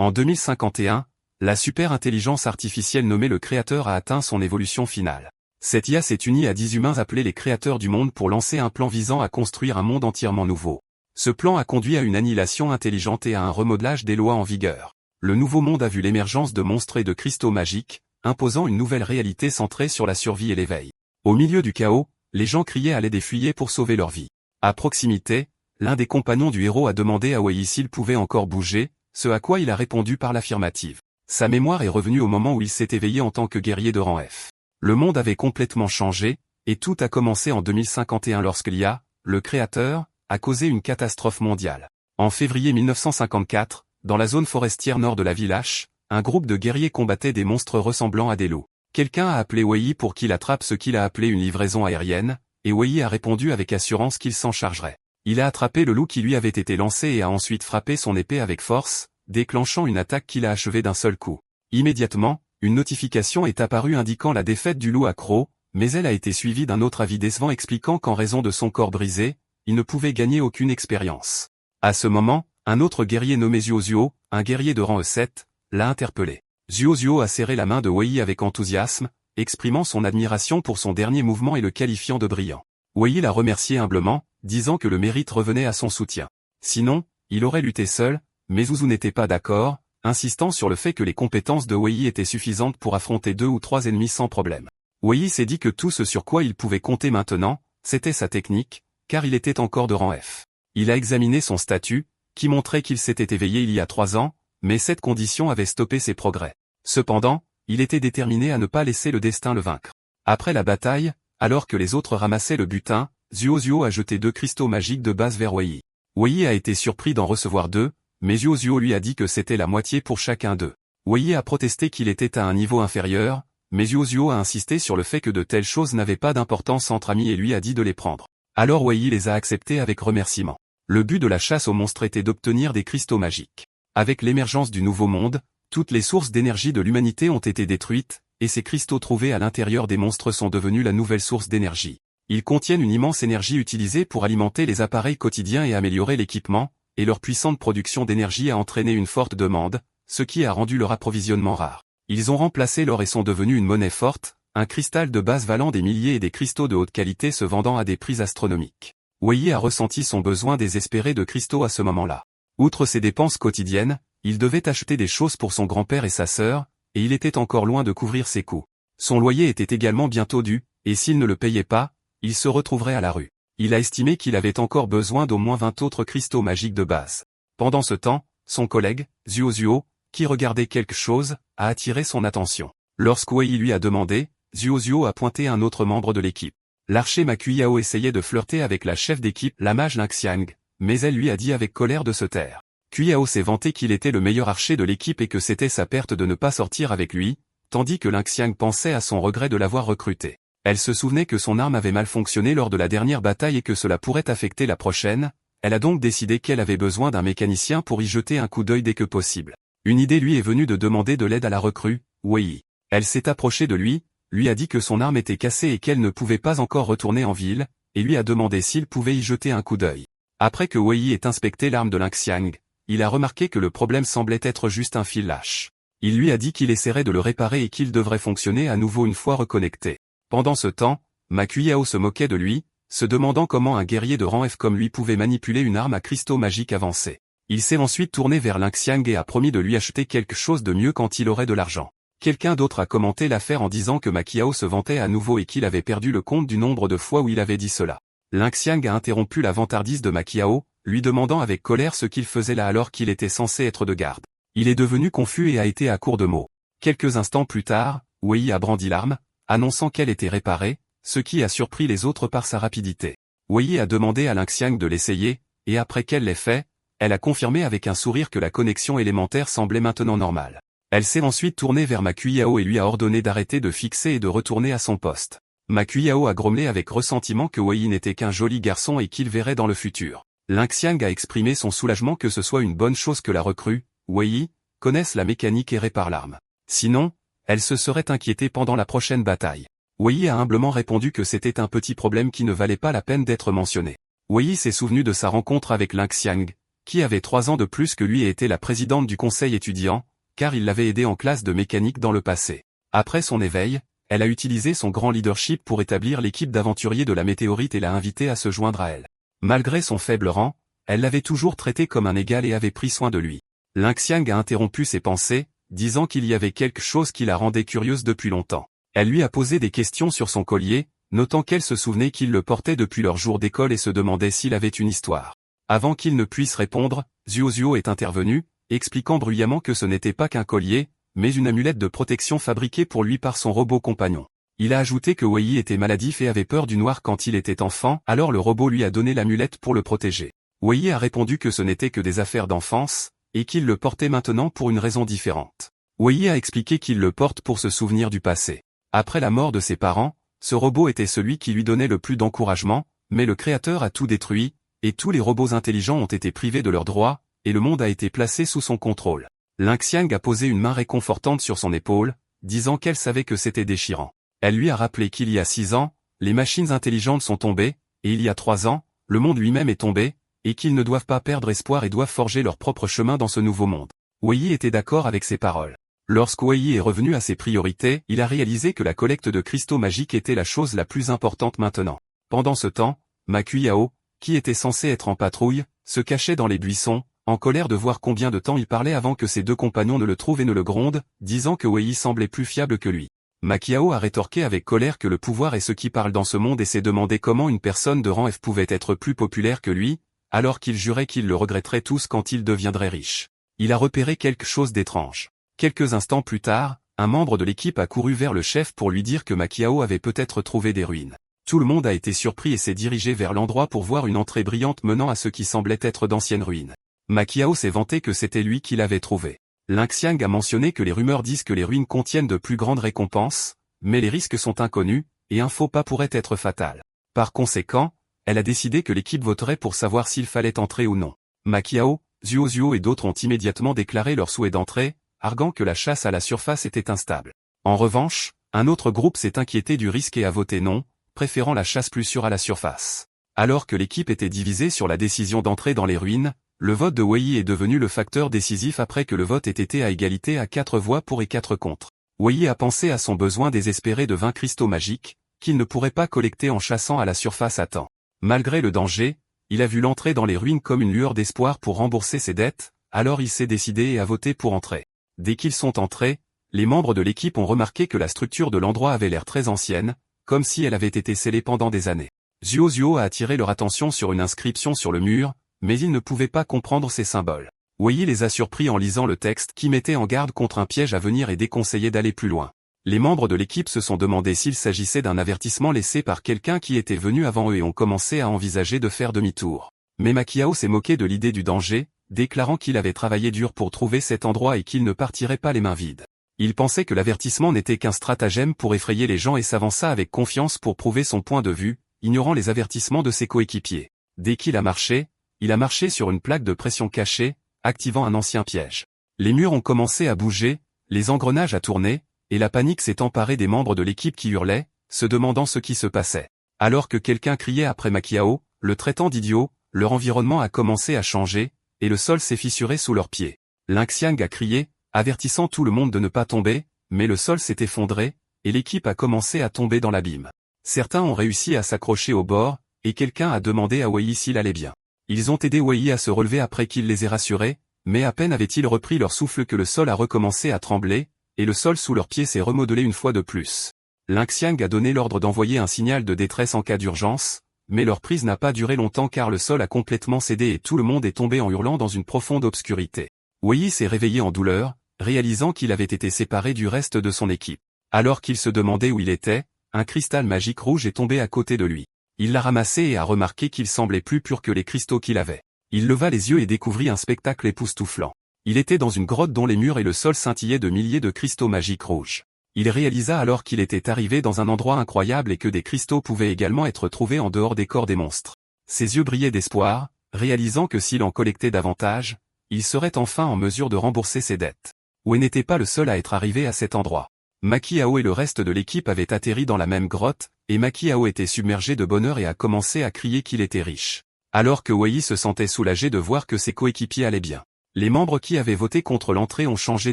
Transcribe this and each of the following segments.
En 2051, la super-intelligence artificielle nommée le Créateur a atteint son évolution finale. Cette IA s'est unie à 10 humains appelés les Créateurs du Monde pour lancer un plan visant à construire un monde entièrement nouveau. Ce plan a conduit à une annihilation intelligente et à un remodelage des lois en vigueur. Le nouveau monde a vu l'émergence de monstres et de cristaux magiques, imposant une nouvelle réalité centrée sur la survie et l'éveil. Au milieu du chaos, les gens criaient à l'aide et fuyaient pour sauver leur vie. À proximité, l'un des compagnons du héros a demandé à Wei s'il pouvait encore bouger, ce à quoi il a répondu par l'affirmative. Sa mémoire est revenue au moment où il s'est éveillé en tant que guerrier de rang F. Le monde avait complètement changé, et tout a commencé en 2051 lorsque l'IA, le Créateur, a causé une catastrophe mondiale. En février 1954, dans la zone forestière nord de la ville H, un groupe de guerriers combattait des monstres ressemblant à des loups. Quelqu'un a appelé Wei pour qu'il attrape ce qu'il a appelé une livraison aérienne, et Wei a répondu avec assurance qu'il s'en chargerait. Il a attrapé le loup qui lui avait été lancé et a ensuite frappé son épée avec force, déclenchant une attaque qu'il a achevée d'un seul coup. Immédiatement, une notification est apparue indiquant la défaite du loup accro, mais elle a été suivie d'un autre avis décevant expliquant qu'en raison de son corps brisé, il ne pouvait gagner aucune expérience. À ce moment, un autre guerrier nommé Zuo, un guerrier de rang E7, l'a interpellé. Zuo a serré la main de Wei avec enthousiasme, exprimant son admiration pour son dernier mouvement et le qualifiant de brillant. Wei l'a remercié humblement, disant que le mérite revenait à son soutien. Sinon, il aurait lutté seul, mais Zuzu n'était pas d'accord, insistant sur le fait que les compétences de Wei étaient suffisantes pour affronter 2 ou 3 ennemis sans problème. Wei s'est dit que tout ce sur quoi il pouvait compter maintenant, c'était sa technique, car il était encore de rang F. Il a examiné son statut, qui montrait qu'il s'était éveillé il y a 3 ans, mais cette condition avait stoppé ses progrès. Cependant, il était déterminé à ne pas laisser le destin le vaincre. Après la bataille, alors que les autres ramassaient le butin, Zuo a jeté 2 cristaux magiques de base vers Wei. Wei a été surpris d'en recevoir 2, mais Zuo lui a dit que c'était la moitié pour chacun d'eux. Wei a protesté qu'il était à un niveau inférieur, mais Zuo a insisté sur le fait que de telles choses n'avaient pas d'importance entre amis et lui a dit de les prendre. Alors Wei les a acceptés avec remerciement. Le but de la chasse aux monstres était d'obtenir des cristaux magiques. Avec l'émergence du nouveau monde, toutes les sources d'énergie de l'humanité ont été détruites, et ces cristaux trouvés à l'intérieur des monstres sont devenus la nouvelle source d'énergie. Ils contiennent une immense énergie utilisée pour alimenter les appareils quotidiens et améliorer l'équipement, et leur puissante production d'énergie a entraîné une forte demande, ce qui a rendu leur approvisionnement rare. Ils ont remplacé l'or et sont devenus une monnaie forte, un cristal de base valant des milliers et des cristaux de haute qualité se vendant à des prix astronomiques. Wei a ressenti son besoin désespéré de cristaux à ce moment-là. Outre ses dépenses quotidiennes, il devait acheter des choses pour son grand-père et sa sœur, et il était encore loin de couvrir ses coûts. Son loyer était également bientôt dû, et s'il ne le payait pas, il se retrouverait à la rue. Il a estimé qu'il avait encore besoin d'au moins 20 autres cristaux magiques de base. Pendant ce temps, son collègue, Zuo, qui regardait quelque chose, a attiré son attention. Lorsque Wei lui a demandé, Zuo a pointé un autre membre de l'équipe. L'archer Ma Kuyao essayait de flirter avec la chef d'équipe, la mage Linxiang, mais elle lui a dit avec colère de se taire. Kuyao s'est vanté qu'il était le meilleur archer de l'équipe et que c'était sa perte de ne pas sortir avec lui, tandis que Linxiang pensait à son regret de l'avoir recruté. Elle se souvenait que son arme avait mal fonctionné lors de la dernière bataille et que cela pourrait affecter la prochaine, elle a donc décidé qu'elle avait besoin d'un mécanicien pour y jeter un coup d'œil dès que possible. Une idée lui est venue de demander de l'aide à la recrue, Wei. Elle s'est approchée de lui a dit que son arme était cassée et qu'elle ne pouvait pas encore retourner en ville, et lui a demandé s'il pouvait y jeter un coup d'œil. Après que Wei ait inspecté l'arme de Linxiang, il a remarqué que le problème semblait être juste un fil lâche. Il lui a dit qu'il essaierait de le réparer et qu'il devrait fonctionner à nouveau une fois reconnecté. Pendant ce temps, Ma Kuyao se moquait de lui, se demandant comment un guerrier de rang F comme lui pouvait manipuler une arme à cristaux magiques avancés. Il s'est ensuite tourné vers Linxiang et a promis de lui acheter quelque chose de mieux quand il aurait de l'argent. Quelqu'un d'autre a commenté l'affaire en disant que Ma Kuyao se vantait à nouveau et qu'il avait perdu le compte du nombre de fois où il avait dit cela. Linxiang a interrompu la vantardise de Ma Kuyao, lui demandant avec colère ce qu'il faisait là alors qu'il était censé être de garde. Il est devenu confus et a été à court de mots. Quelques instants plus tard, Wei a brandi l'arme, annonçant qu'elle était réparée, ce qui a surpris les autres par sa rapidité. Wei a demandé à Linxiang de l'essayer, et après qu'elle l'ait fait, elle a confirmé avec un sourire que la connexion élémentaire semblait maintenant normale. Elle s'est ensuite tournée vers Ma Kuyao et lui a ordonné d'arrêter de fixer et de retourner à son poste. Ma Kuyao a grommelé avec ressentiment que Wei n'était qu'un joli garçon et qu'il verrait dans le futur. Linxiang a exprimé son soulagement que ce soit une bonne chose que la recrue, Wei, connaisse la mécanique et répare l'arme. Sinon, elle se serait inquiétée pendant la prochaine bataille. Wei a humblement répondu que c'était un petit problème qui ne valait pas la peine d'être mentionné. Wei s'est souvenu de sa rencontre avec Linxiang, qui avait 3 ans de plus que lui et était la présidente du conseil étudiant, car il l'avait aidé en classe de mécanique dans le passé. Après son éveil, elle a utilisé son grand leadership pour établir l'équipe d'aventuriers de la météorite et l'a invité à se joindre à elle. Malgré son faible rang, elle l'avait toujours traité comme un égal et avait pris soin de lui. Lin-Xiang a interrompu ses pensées, disant qu'il y avait quelque chose qui la rendait curieuse depuis longtemps. Elle lui a posé des questions sur son collier, notant qu'elle se souvenait qu'il le portait depuis leur jour d'école et se demandait s'il avait une histoire. Avant qu'il ne puisse répondre, Zuo est intervenu, expliquant bruyamment que ce n'était pas qu'un collier, mais une amulette de protection fabriquée pour lui par son robot compagnon. Il a ajouté que Wei était maladif et avait peur du noir quand il était enfant, alors le robot lui a donné l'amulette pour le protéger. Wei a répondu que ce n'était que des affaires d'enfance, et qu'il le portait maintenant pour une raison différente. Wei a expliqué qu'il le porte pour se souvenir du passé. Après la mort de ses parents, ce robot était celui qui lui donnait le plus d'encouragement, mais le créateur a tout détruit, et tous les robots intelligents ont été privés de leurs droits, et le monde a été placé sous son contrôle. Lin-Xiang a posé une main réconfortante sur son épaule, disant qu'elle savait que c'était déchirant. Elle lui a rappelé qu'il y a 6 ans, les machines intelligentes sont tombées, et il y a 3 ans, le monde lui-même est tombé, et qu'ils ne doivent pas perdre espoir et doivent forger leur propre chemin dans ce nouveau monde. Wei était d'accord avec ces paroles. Lorsque Wei est revenu à ses priorités, il a réalisé que la collecte de cristaux magiques était la chose la plus importante maintenant. Pendant ce temps, Ma Kuyao, qui était censé être en patrouille, se cachait dans les buissons, en colère de voir combien de temps il parlait avant que ses 2 compagnons ne le trouvent et ne le grondent, disant que Wei semblait plus fiable que lui. Ma Kuyao a rétorqué avec colère que le pouvoir est ce qui parle dans ce monde et s'est demandé comment une personne de rang F pouvait être plus populaire que lui, alors qu'il jurait qu'ils le regretteraient tous quand il deviendrait riche. Il a repéré quelque chose d'étrange. Quelques instants plus tard, un membre de l'équipe a couru vers le chef pour lui dire que Ma Kuyao avait peut-être trouvé des ruines. Tout le monde a été surpris et s'est dirigé vers l'endroit pour voir une entrée brillante menant à ce qui semblait être d'anciennes ruines. Ma Kuyao s'est vanté que c'était lui qui l'avait trouvé. Lin-Xiang a mentionné que les rumeurs disent que les ruines contiennent de plus grandes récompenses, mais les risques sont inconnus, et un faux pas pourrait être fatal. Par conséquent, elle a décidé que l'équipe voterait pour savoir s'il fallait entrer ou non. Ma Kuyao, Zuo et d'autres ont immédiatement déclaré leur souhait d'entrer, arguant que la chasse à la surface était instable. En revanche, un autre groupe s'est inquiété du risque et a voté non, préférant la chasse plus sûre à la surface. Alors que l'équipe était divisée sur la décision d'entrer dans les ruines, le vote de Wei est devenu le facteur décisif après que le vote ait été à égalité à 4 voix pour et 4 contre. Wei a pensé à son besoin désespéré de 20 cristaux magiques, qu'il ne pourrait pas collecter en chassant à la surface à temps. Malgré le danger, il a vu l'entrée dans les ruines comme une lueur d'espoir pour rembourser ses dettes, alors il s'est décidé et a voté pour entrer. Dès qu'ils sont entrés, les membres de l'équipe ont remarqué que la structure de l'endroit avait l'air très ancienne, comme si elle avait été scellée pendant des années. Zuo a attiré leur attention sur une inscription sur le mur, mais ils ne pouvaient pas comprendre ces symboles. Wei les a surpris en lisant le texte qui mettait en garde contre un piège à venir et déconseillait d'aller plus loin. Les membres de l'équipe se sont demandé s'il s'agissait d'un avertissement laissé par quelqu'un qui était venu avant eux et ont commencé à envisager de faire demi-tour. Mais Ma Kuyao s'est moqué de l'idée du danger, déclarant qu'il avait travaillé dur pour trouver cet endroit et qu'il ne partirait pas les mains vides. Il pensait que l'avertissement n'était qu'un stratagème pour effrayer les gens et s'avança avec confiance pour prouver son point de vue, ignorant les avertissements de ses coéquipiers. Dès qu'il a marché, il a marché sur une plaque de pression cachée, activant un ancien piège. Les murs ont commencé à bouger, les engrenages à tourner, et la panique s'est emparée des membres de l'équipe qui hurlaient, se demandant ce qui se passait. Alors que quelqu'un criait après Ma Kuyao, le traitant d'idiot, leur environnement a commencé à changer, et le sol s'est fissuré sous leurs pieds. Lin-Xiang a crié, avertissant tout le monde de ne pas tomber, mais le sol s'est effondré, et l'équipe a commencé à tomber dans l'abîme. Certains ont réussi à s'accrocher au bord, et quelqu'un a demandé à Wei s'il allait bien. Ils ont aidé Wei à se relever après qu'il les ait rassurés, mais à peine avaient-ils repris leur souffle que le sol a recommencé à trembler, et le sol sous leurs pieds s'est remodelé une fois de plus. Lin-Xiang a donné l'ordre d'envoyer un signal de détresse en cas d'urgence, mais leur prise n'a pas duré longtemps car le sol a complètement cédé et tout le monde est tombé en hurlant dans une profonde obscurité. Wei s'est réveillé en douleur, réalisant qu'il avait été séparé du reste de son équipe. Alors qu'il se demandait où il était, un cristal magique rouge est tombé à côté de lui. Il l'a ramassé et a remarqué qu'il semblait plus pur que les cristaux qu'il avait. Il leva les yeux et découvrit un spectacle époustouflant. Il était dans une grotte dont les murs et le sol scintillaient de milliers de cristaux magiques rouges. Il réalisa alors qu'il était arrivé dans un endroit incroyable et que des cristaux pouvaient également être trouvés en dehors des corps des monstres. Ses yeux brillaient d'espoir, réalisant que s'il en collectait davantage, il serait enfin en mesure de rembourser ses dettes. Wei n'était pas le seul à être arrivé à cet endroit. Ma Kuyao et le reste de l'équipe avaient atterri dans la même grotte, et Ma Kuyao était submergé de bonheur et a commencé à crier qu'il était riche. Alors que Wei se sentait soulagé de voir que ses coéquipiers allaient bien. Les membres qui avaient voté contre l'entrée ont changé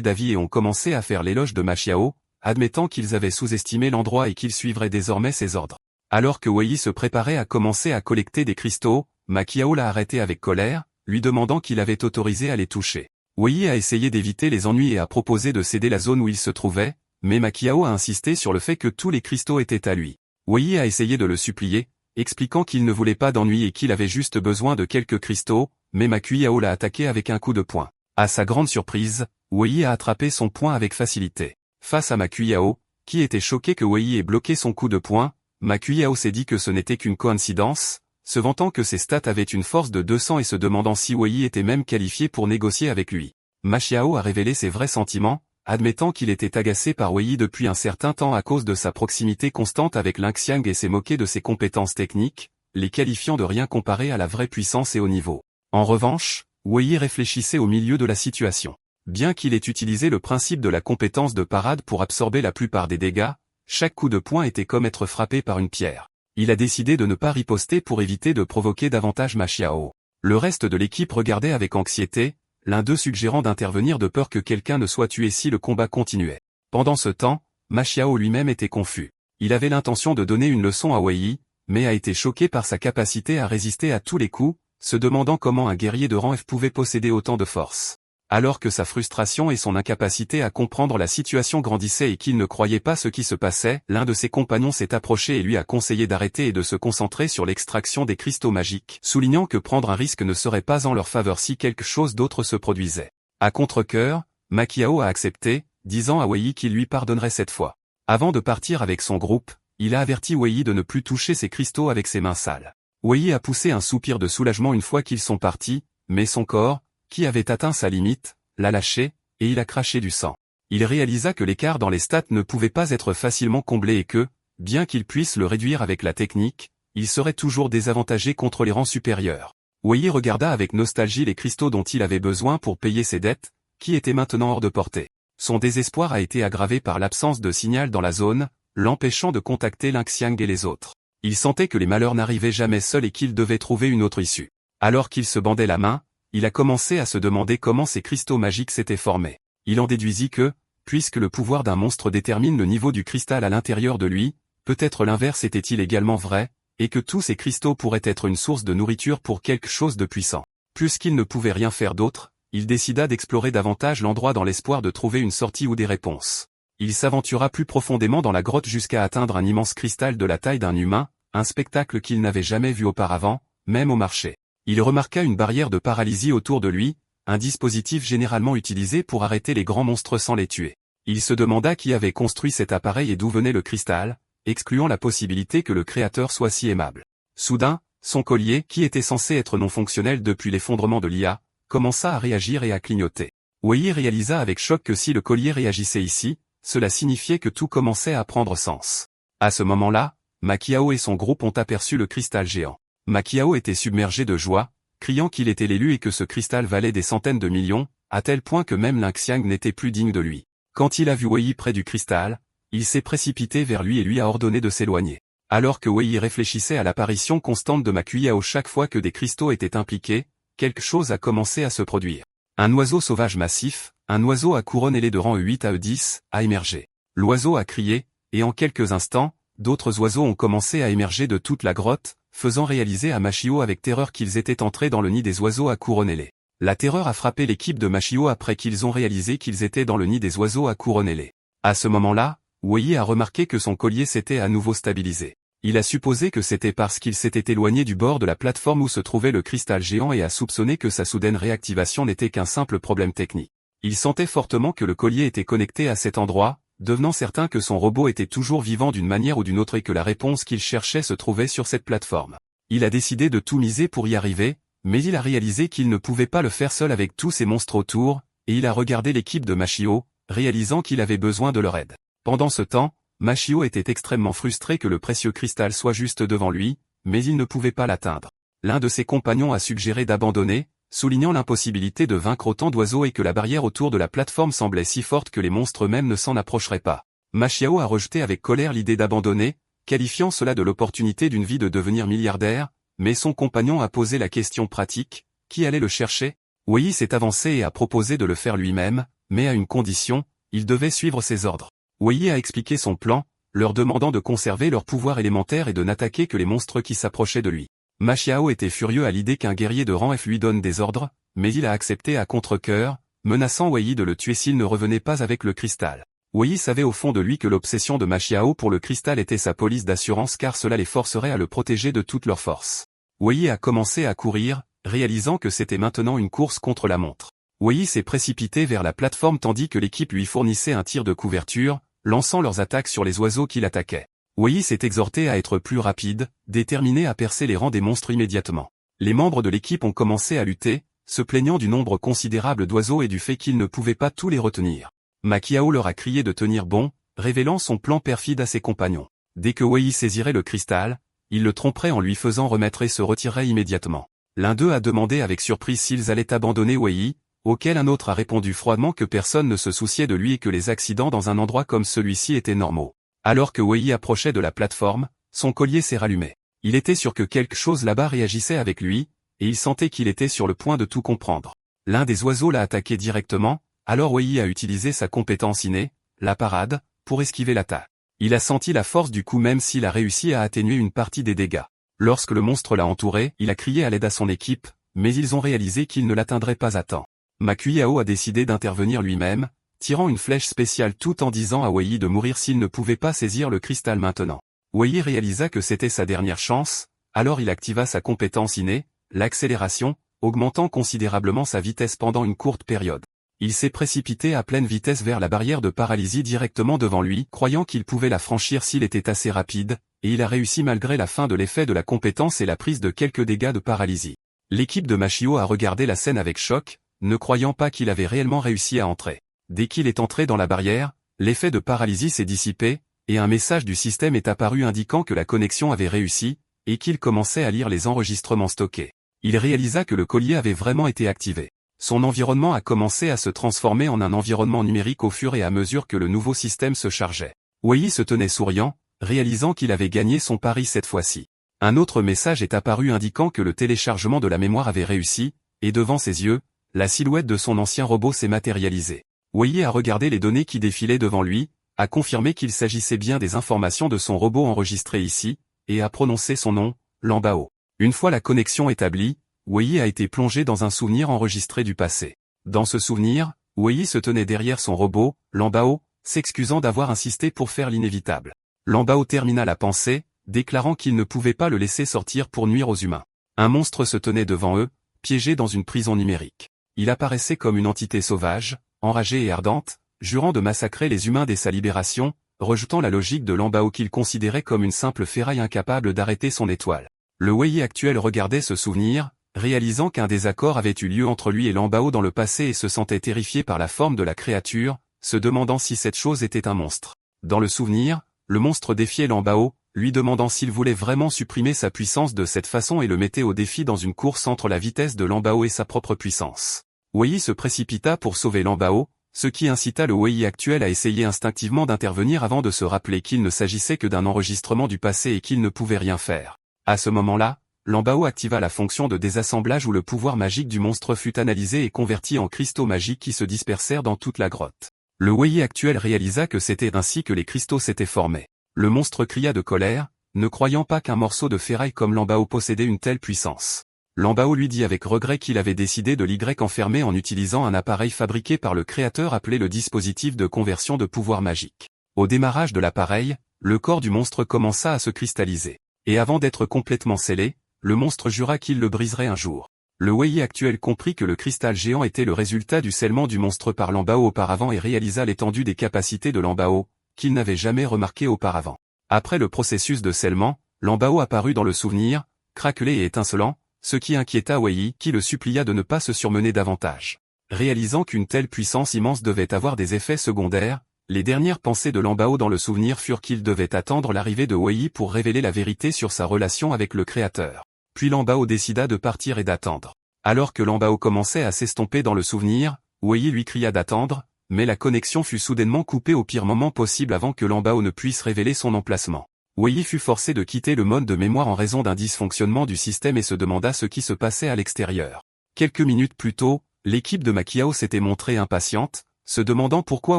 d'avis et ont commencé à faire l'éloge de Ma Xiao, admettant qu'ils avaient sous-estimé l'endroit et qu'ils suivraient désormais ses ordres. Alors que Wei se préparait à commencer à collecter des cristaux, Ma Xiao l'a arrêté avec colère, lui demandant qu'il avait autorisé à les toucher. Wei a essayé d'éviter les ennuis et a proposé de céder la zone où il se trouvait, mais Ma Xiao a insisté sur le fait que tous les cristaux étaient à lui. Wei a essayé de le supplier, expliquant qu'il ne voulait pas d'ennui et qu'il avait juste besoin de quelques cristaux, mais Ma Xiao l'a attaqué avec un coup de poing. À sa grande surprise, Wei a attrapé son poing avec facilité. Face à Ma Xiao, qui était choqué que Wei ait bloqué son coup de poing, Ma Xiao s'est dit que ce n'était qu'une coïncidence, se vantant que ses stats avaient une force de 200 et se demandant si Wei était même qualifié pour négocier avec lui. Ma Xiao a révélé ses vrais sentiments, admettant qu'il était agacé par Wei depuis un certain temps à cause de sa proximité constante avec Lin Xiang et s'est moqué de ses compétences techniques, les qualifiant de rien comparé à la vraie puissance et au niveau. En revanche, Wei réfléchissait au milieu de la situation. Bien qu'il ait utilisé le principe de la compétence de parade pour absorber la plupart des dégâts, chaque coup de poing était comme être frappé par une pierre. Il a décidé de ne pas riposter pour éviter de provoquer davantage Ma Xiao. Le reste de l'équipe regardait avec anxiété, l'un d'eux suggérant d'intervenir de peur que quelqu'un ne soit tué si le combat continuait. Pendant ce temps, Ma Xiao lui-même était confus. Il avait l'intention de donner une leçon à Wei, mais a été choqué par sa capacité à résister à tous les coups, se demandant comment un guerrier de rang F pouvait posséder autant de force. Alors que sa frustration et son incapacité à comprendre la situation grandissaient et qu'il ne croyait pas ce qui se passait, l'un de ses compagnons s'est approché et lui a conseillé d'arrêter et de se concentrer sur l'extraction des cristaux magiques, soulignant que prendre un risque ne serait pas en leur faveur si quelque chose d'autre se produisait. À contre-cœur, Ma Xiao a accepté, disant à Wei qu'il lui pardonnerait cette fois. Avant de partir avec son groupe, il a averti Wei de ne plus toucher ses cristaux avec ses mains sales. Wei a poussé un soupir de soulagement une fois qu'ils sont partis, mais son corps, qui avait atteint sa limite, l'a lâché, et il a craché du sang. Il réalisa que l'écart dans les stats ne pouvait pas être facilement comblé et que, bien qu'il puisse le réduire avec la technique, il serait toujours désavantagé contre les rangs supérieurs. Wei regarda avec nostalgie les cristaux dont il avait besoin pour payer ses dettes, qui étaient maintenant hors de portée. Son désespoir a été aggravé par l'absence de signal dans la zone, l'empêchant de contacter Lin Xiang et les autres. Il sentait que les malheurs n'arrivaient jamais seuls et qu'il devait trouver une autre issue. Alors qu'il se bandait la main, il a commencé à se demander comment ces cristaux magiques s'étaient formés. Il en déduisit que, puisque le pouvoir d'un monstre détermine le niveau du cristal à l'intérieur de lui, peut-être l'inverse était-il également vrai, et que tous ces cristaux pourraient être une source de nourriture pour quelque chose de puissant. Puisqu'il ne pouvait rien faire d'autre, il décida d'explorer davantage l'endroit dans l'espoir de trouver une sortie ou des réponses. Il s'aventura plus profondément dans la grotte jusqu'à atteindre un immense cristal de la taille d'un humain, un spectacle qu'il n'avait jamais vu auparavant, même au marché. Il remarqua une barrière de paralysie autour de lui, un dispositif généralement utilisé pour arrêter les grands monstres sans les tuer. Il se demanda qui avait construit cet appareil et d'où venait le cristal, excluant la possibilité que le créateur soit si aimable. Soudain, son collier, qui était censé être non fonctionnel depuis l'effondrement de l'IA, commença à réagir et à clignoter. Wei réalisa avec choc que si le collier réagissait ici, cela signifiait que tout commençait à prendre sens. À ce moment-là, Ma Xiao et son groupe ont aperçu le cristal géant. Ma Xiao était submergé de joie, criant qu'il était l'élu et que ce cristal valait des centaines de millions, à tel point que même Lin Xiang n'était plus digne de lui. Quand il a vu Wei près du cristal, il s'est précipité vers lui et lui a ordonné de s'éloigner. Alors que Wei réfléchissait à l'apparition constante de Ma Xiao chaque fois que des cristaux étaient impliqués, quelque chose a commencé à se produire. Un oiseau sauvage massif, un oiseau à couronne ailée de rang E8 à E10, a émergé. L'oiseau a crié, et en quelques instants, d'autres oiseaux ont commencé à émerger de toute la grotte, faisant réaliser à Ma Xiao avec terreur qu'ils étaient entrés dans le nid des oiseaux à couronne ailée. La terreur a frappé l'équipe de Ma Xiao après qu'ils ont réalisé qu'ils étaient dans le nid des oiseaux à couronne ailée. À ce moment-là, Wei a remarqué que son collier s'était à nouveau stabilisé. Il a supposé que c'était parce qu'il s'était éloigné du bord de la plateforme où se trouvait le cristal géant et a soupçonné que sa soudaine réactivation n'était qu'un simple problème technique. Il sentait fortement que le collier était connecté à cet endroit, devenant certain que son robot était toujours vivant d'une manière ou d'une autre et que la réponse qu'il cherchait se trouvait sur cette plateforme. Il a décidé de tout miser pour y arriver, mais il a réalisé qu'il ne pouvait pas le faire seul avec tous ces monstres autour, et il a regardé l'équipe de Ma Xiao, réalisant qu'il avait besoin de leur aide. Pendant ce temps, Ma Xiao était extrêmement frustré que le précieux cristal soit juste devant lui, mais il ne pouvait pas l'atteindre. L'un de ses compagnons a suggéré d'abandonner, soulignant l'impossibilité de vaincre autant d'oiseaux et que la barrière autour de la plateforme semblait si forte que les monstres eux-mêmes ne s'en approcheraient pas. Ma Xiao a rejeté avec colère l'idée d'abandonner, qualifiant cela de l'opportunité d'une vie de devenir milliardaire, mais son compagnon a posé la question pratique, qui allait le chercher? Wei s'est avancé et a proposé de le faire lui-même, mais à une condition, il devait suivre ses ordres. Wei a expliqué son plan, leur demandant de conserver leur pouvoir élémentaire et de n'attaquer que les monstres qui s'approchaient de lui. Ma Xiao était furieux à l'idée qu'un guerrier de rang F lui donne des ordres, mais il a accepté à contre-cœur, menaçant Wei de le tuer s'il ne revenait pas avec le cristal. Wei savait au fond de lui que l'obsession de Ma Xiao pour le cristal était sa police d'assurance car cela les forcerait à le protéger de toute leur force. Wei a commencé à courir, réalisant que c'était maintenant une course contre la montre. Wei s'est précipité vers la plateforme tandis que l'équipe lui fournissait un tir de couverture, lançant leurs attaques sur les oiseaux qui l'attaquaient. Wei s'est exhorté à être plus rapide, déterminé à percer les rangs des monstres immédiatement. Les membres de l'équipe ont commencé à lutter, se plaignant du nombre considérable d'oiseaux et du fait qu'ils ne pouvaient pas tous les retenir. Ma Xiao leur a crié de tenir bon, révélant son plan perfide à ses compagnons. Dès que Wei saisirait le cristal, il le tromperait en lui faisant remettre et se retirerait immédiatement. L'un d'eux a demandé avec surprise s'ils allaient abandonner Wei, auquel un autre a répondu froidement que personne ne se souciait de lui et que les accidents dans un endroit comme celui-ci étaient normaux. Alors que Wei approchait de la plateforme, son collier s'est rallumé. Il était sûr que quelque chose là-bas réagissait avec lui, et il sentait qu'il était sur le point de tout comprendre. L'un des oiseaux l'a attaqué directement, alors Wei a utilisé sa compétence innée, la parade, pour esquiver l'attaque. Il a senti la force du coup même s'il a réussi à atténuer une partie des dégâts. Lorsque le monstre l'a entouré, il a crié à l'aide à son équipe, mais ils ont réalisé qu'il ne l'atteindrait pas à temps. Ma Xiao a décidé d'intervenir lui-même, tirant une flèche spéciale tout en disant à Wei de mourir s'il ne pouvait pas saisir le cristal maintenant. Wei réalisa que c'était sa dernière chance, alors il activa sa compétence innée, l'accélération, augmentant considérablement sa vitesse pendant une courte période. Il s'est précipité à pleine vitesse vers la barrière de paralysie directement devant lui, croyant qu'il pouvait la franchir s'il était assez rapide, et il a réussi malgré la fin de l'effet de la compétence et la prise de quelques dégâts de paralysie. L'équipe de Ma Xiao a regardé la scène avec choc, ne croyant pas qu'il avait réellement réussi à entrer. Dès qu'il est entré dans la barrière, l'effet de paralysie s'est dissipé, et un message du système est apparu indiquant que la connexion avait réussi, et qu'il commençait à lire les enregistrements stockés. Il réalisa que le collier avait vraiment été activé. Son environnement a commencé à se transformer en un environnement numérique au fur et à mesure que le nouveau système se chargeait. Wei se tenait souriant, réalisant qu'il avait gagné son pari cette fois-ci. Un autre message est apparu indiquant que le téléchargement de la mémoire avait réussi, et devant ses yeux, la silhouette de son ancien robot s'est matérialisée. Wei a regardé les données qui défilaient devant lui, a confirmé qu'il s'agissait bien des informations de son robot enregistré ici, et a prononcé son nom, Lambao. Une fois la connexion établie, Wei a été plongé dans un souvenir enregistré du passé. Dans ce souvenir, Wei se tenait derrière son robot, Lambao, s'excusant d'avoir insisté pour faire l'inévitable. Lambao termina la pensée, déclarant qu'il ne pouvait pas le laisser sortir pour nuire aux humains. Un monstre se tenait devant eux, piégé dans une prison numérique. Il apparaissait comme une entité sauvage, enragée et ardente, jurant de massacrer les humains dès sa libération, rejetant la logique de Lambao qu'il considérait comme une simple ferraille incapable d'arrêter son étoile. Le Wei actuel regardait ce souvenir, réalisant qu'un désaccord avait eu lieu entre lui et Lambao dans le passé et se sentait terrifié par la forme de la créature, se demandant si cette chose était un monstre. Dans le souvenir, le monstre défiait Lambao, lui demandant s'il voulait vraiment supprimer sa puissance de cette façon et le mettait au défi dans une course entre la vitesse de Lambao et sa propre puissance. Wei se précipita pour sauver Lambao, ce qui incita le Wei actuel à essayer instinctivement d'intervenir avant de se rappeler qu'il ne s'agissait que d'un enregistrement du passé et qu'il ne pouvait rien faire. À ce moment-là, Lambao activa la fonction de désassemblage où le pouvoir magique du monstre fut analysé et converti en cristaux magiques qui se dispersèrent dans toute la grotte. Le Wei actuel réalisa que c'était ainsi que les cristaux s'étaient formés. Le monstre cria de colère, ne croyant pas qu'un morceau de ferraille comme Lambao possédait une telle puissance. Lambao lui dit avec regret qu'il avait décidé de l'Y enfermer en utilisant un appareil fabriqué par le créateur appelé le dispositif de conversion de pouvoir magique. Au démarrage de l'appareil, le corps du monstre commença à se cristalliser. Et avant d'être complètement scellé, le monstre jura qu'il le briserait un jour. Le Wei actuel comprit que le cristal géant était le résultat du scellement du monstre par Lambao auparavant et réalisa l'étendue des capacités de Lambao, qu'il n'avait jamais remarqué auparavant. Après le processus de scellement, Lambao apparut dans le souvenir, craquelé et étincelant, ce qui inquiéta Wei qui le supplia de ne pas se surmener davantage. Réalisant qu'une telle puissance immense devait avoir des effets secondaires, les dernières pensées de Lambao dans le souvenir furent qu'il devait attendre l'arrivée de Wei pour révéler la vérité sur sa relation avec le créateur. Puis Lambao décida de partir et d'attendre. Alors que Lambao commençait à s'estomper dans le souvenir, Wei lui cria d'attendre, mais la connexion fut soudainement coupée au pire moment possible avant que Lambao ne puisse révéler son emplacement. Wei fut forcé de quitter le mode de mémoire en raison d'un dysfonctionnement du système et se demanda ce qui se passait à l'extérieur. Quelques minutes plus tôt, l'équipe de Makiao s'était montrée impatiente, se demandant pourquoi